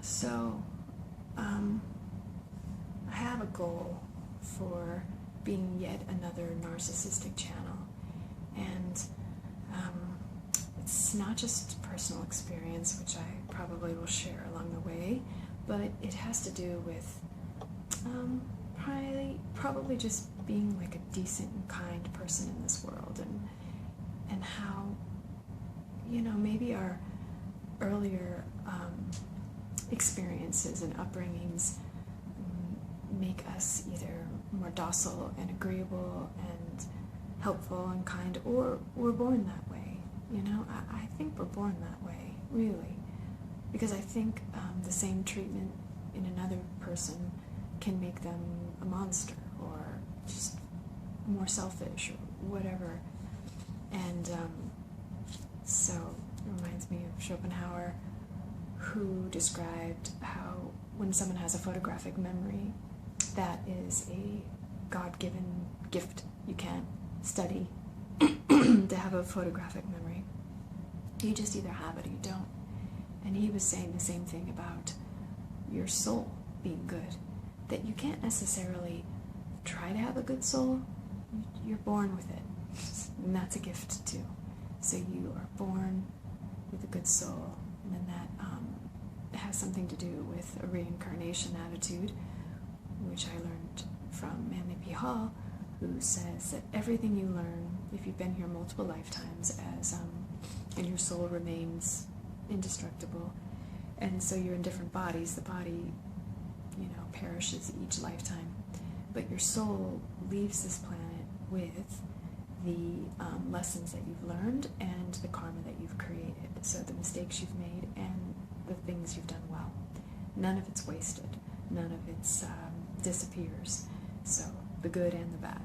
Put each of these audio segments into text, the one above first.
So, I have a goal for being yet another narcissistic channel, and it's not just personal experience, which I probably will share along the way, but it has to do with probably just being like a decent and kind person in this world, and how, maybe our earlier experiences and upbringings make us either more docile and agreeable and helpful and kind, or we're born that way. I think we're born that way, really, because I think the same treatment in another person can make them a monster or just more selfish or whatever. And so it reminds me of Schopenhauer, who described how when someone has a photographic memory, that is a God-given gift. You can't study to have a photographic memory. You just either have it or you don't. And he was saying the same thing about your soul being good, that you can't necessarily try to have a good soul. You're born with it, and that's a gift too. So you are born with a good soul, and then that has something to do with a reincarnation attitude, which I learned from Manly P. Hall, who says that everything you learn, if you've been here multiple lifetimes, and your soul remains indestructible, and so you're in different bodies. The body, perishes each lifetime, but your soul leaves this planet with the lessons that you've learned and the karma that you've created. So the mistakes you've made and the things you've done well. None of it's wasted. None of it disappears. So the good and the bad.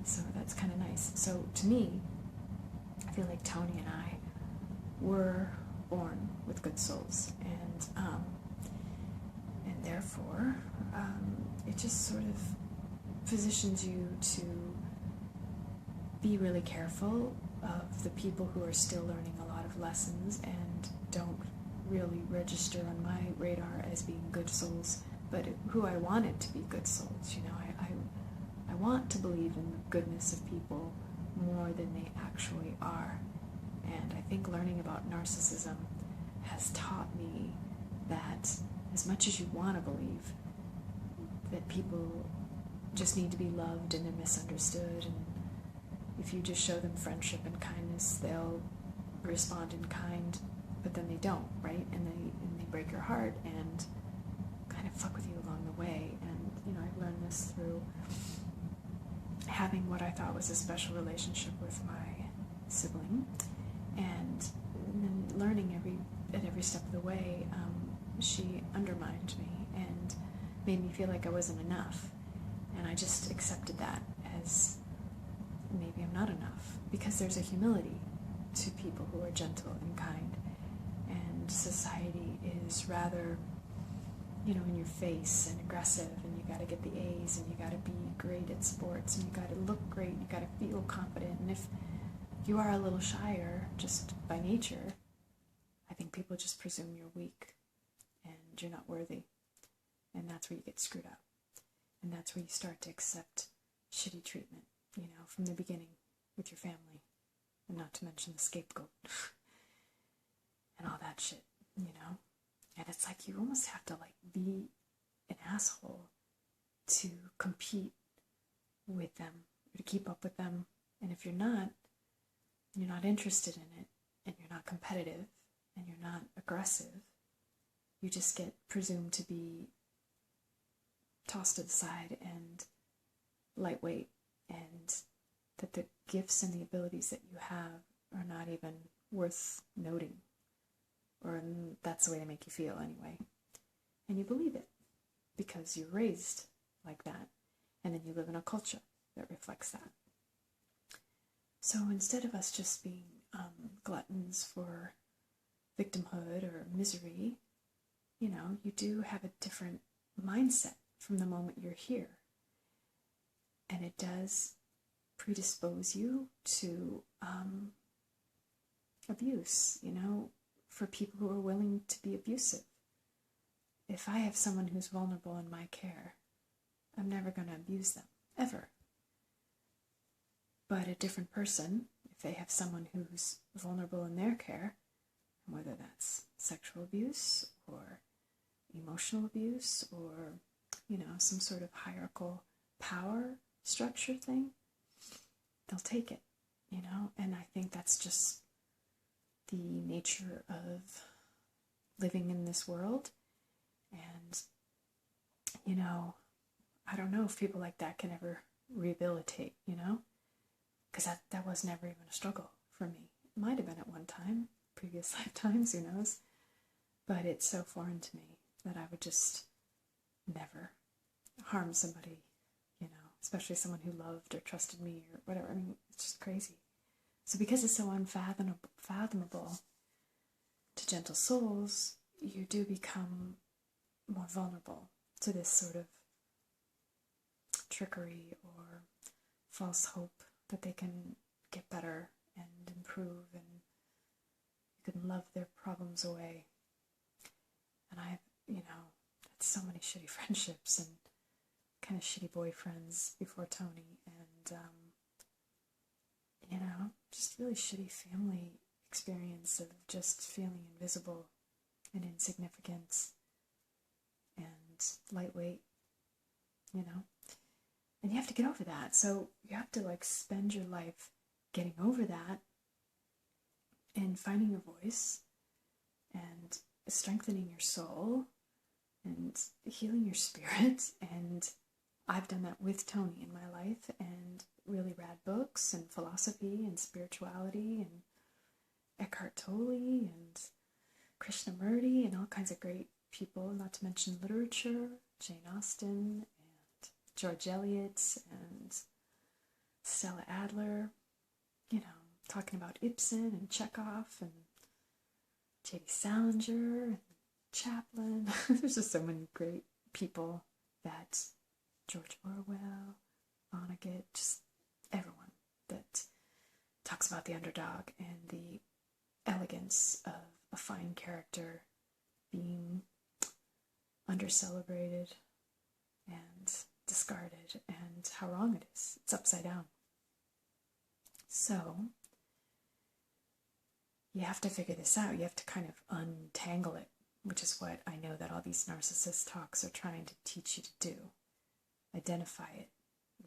So that's kind of nice. So to me, I feel like Tony and I were born with good souls, and therefore it just sort of positions you to be really careful of the people who are still learning a lot of lessons and don't really register on my radar as being good souls, but who I wanted to be good souls. I want to believe in the goodness of people more than they actually are. And I think learning about narcissism has taught me that as much as you want to believe that people just need to be loved and they're misunderstood, and if you just show them friendship and kindness, they'll respond in kind, but then they don't, right? And they break your heart and kind of fuck with you along the way. And I've learned this through having what I thought was a special relationship with my sibling, and then learning at every step of the way, she undermined me and made me feel like I wasn't enough. And I just accepted that as maybe I'm not enough, because there's a humility to people who are gentle and kind. And society is rather, in your face and aggressive, and you got to get the A's, and you got to be great at sports, and you got to look great, you got to feel confident. And if you are a little shyer just by nature, I think people just presume you're weak and you're not worthy. And that's where you get screwed up. And that's where you start to accept shitty treatment, from the beginning with your family. And not to mention the scapegoat and all that shit, And it's like you almost have to be an asshole to compete with them, or to keep up with them. And if you're not interested in it, and you're not competitive, and you're not aggressive, you just get presumed to be tossed to the side and lightweight, and that the gifts and the abilities that you have are not even worth noting, or that's the way they make you feel anyway. And you believe it because you're raised like that, and then you live in a culture that reflects that. So instead of us just being gluttons for victimhood or misery, you do have a different mindset from the moment you're here. And it does predispose you to abuse, for people who are willing to be abusive. if I have someone who's vulnerable in my care, I'm never going to abuse them, ever. But a different person, if they have someone who's vulnerable in their care, whether that's sexual abuse or emotional abuse or, some sort of hierarchical power structure thing, they'll take it, and I think that's just the nature of living in this world. And, I don't know if people like that can ever rehabilitate, because that was never even a struggle for me. It might have been at one time, previous lifetimes, who knows, but it's so foreign to me that I would just never harm somebody, especially someone who loved or trusted me or whatever. I mean, it's just crazy. So because it's so unfathomable to gentle souls, you do become more vulnerable to this sort of trickery or false hope that they can get better and improve, and you can love their problems away. And I've, had so many shitty friendships and kind of shitty boyfriends before Tony, and just really shitty family experience of just feeling invisible and insignificant and lightweight, and you have to get over that. So you have to spend your life getting over that and finding your voice and strengthening your soul and healing your spirit. And I've done that with Tony in my life, and really rad books and philosophy and spirituality and Eckhart Tolle and Krishnamurti and all kinds of great people, not to mention literature, Jane Austen and George Eliot and Stella Adler, talking about Ibsen and Chekhov and J.D. Salinger and Chaplin. There's just so many great people, that George Orwell, Vonnegut, just everyone that talks about the underdog and the elegance of a fine character being under-celebrated and discarded, and how wrong it is. It's upside down. So you have to figure this out. You have to kind of untangle it, which is what I know that all these narcissist talks are trying to teach you to do. Identify it,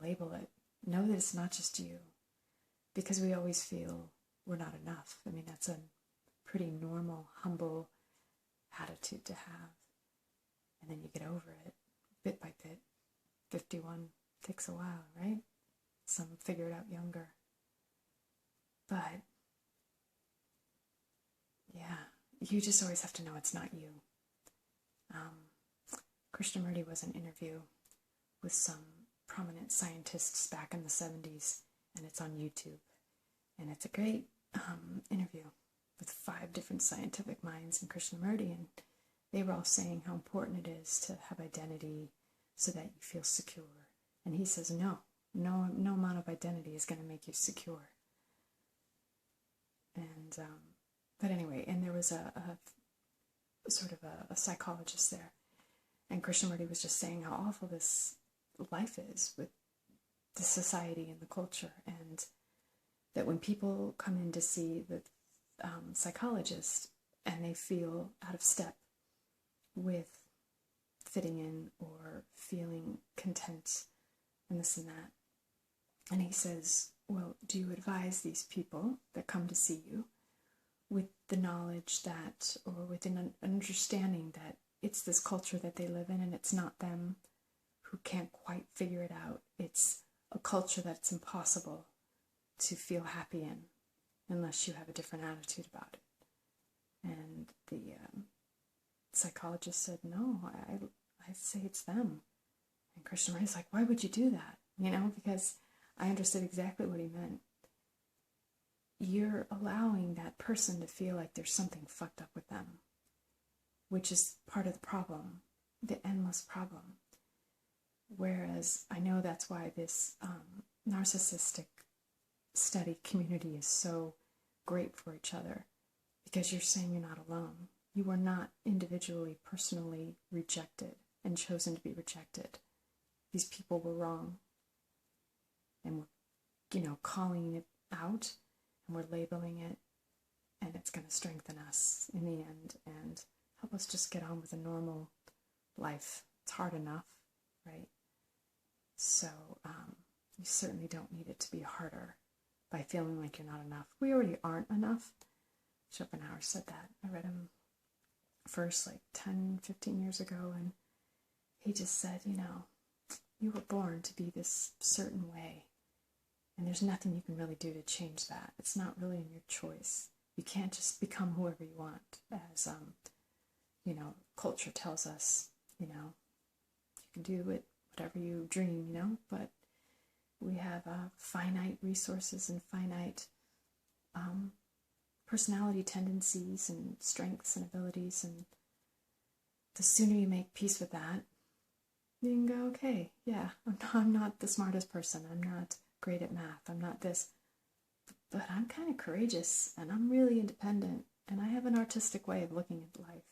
label it, know that it's not just you, because we always feel we're not enough. I mean, that's a pretty normal, humble attitude to have. And then you get over it, bit by bit. 51 takes a while, right? Some figure it out younger. But, yeah, you just always have to know it's not you. Krishnamurti was an interview with some prominent scientists back in the 70s, and it's on YouTube. And it's a great interview with 5 different scientific minds in Krishnamurti, and they were all saying how important it is to have identity so that you feel secure. And he says, no amount of identity is going to make you secure. And, but anyway, and there was a sort of a psychologist there, and Krishnamurti was just saying how awful this life is with the society and the culture, and that when people come in to see the psychologist and they feel out of step with fitting in or feeling content and this and that, and he says, well, do you advise these people that come to see you with the knowledge that, or with an understanding that it's this culture that they live in, and it's not them who can't quite figure it out. It's a culture that's impossible to feel happy in unless you have a different attitude about it. And the psychologist said, no, I say it's them. And Krishnamurti's like, why would you do that? Because I understood exactly what he meant. You're allowing that person to feel like there's something fucked up with them, which is part of the problem, the endless problem. Whereas I know that's why this narcissistic study community is so great for each other, because you're saying you're not alone. You were not individually, personally rejected and chosen to be rejected. These people were wrong. And we're, calling it out, and we're labeling it, and it's going to strengthen us in the end and help us just get on with a normal life. It's hard enough, right? So you certainly don't need it to be harder by feeling like you're not enough. We already aren't enough. Schopenhauer said that. I read him first like 10, 15 years ago, and he just said, you were born to be this certain way, and there's nothing you can really do to change that. It's not really in your choice. You can't just become whoever you want, as, culture tells us, you can do it, whatever you dream, but we have finite resources and finite personality tendencies and strengths and abilities, and the sooner you make peace with that, you can go, okay, yeah, I'm not the smartest person, I'm not great at math, I'm not this, but I'm kind of courageous, and I'm really independent, and I have an artistic way of looking at life,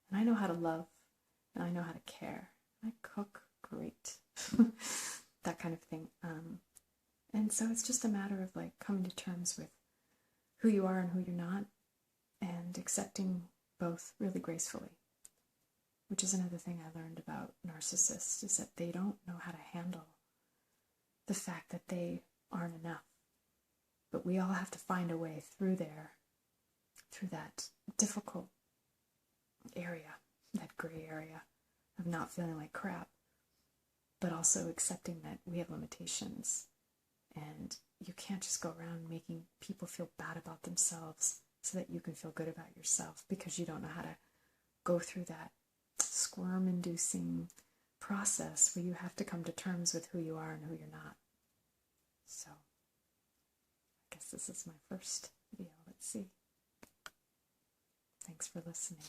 and I know how to love, and I know how to care, I cook great, that kind of thing. And so it's just a matter of like coming to terms with who you are and who you're not, and accepting both really gracefully, which is another thing I learned about narcissists, is that they don't know how to handle the fact that they aren't enough. But we all have to find a way through that difficult area, that gray area of not feeling like crap, but also accepting that we have limitations, and you can't just go around making people feel bad about themselves so that you can feel good about yourself, because you don't know how to go through that squirm-inducing process where you have to come to terms with who you are and who you're not. So, I guess this is my first video. Let's see. Thanks for listening.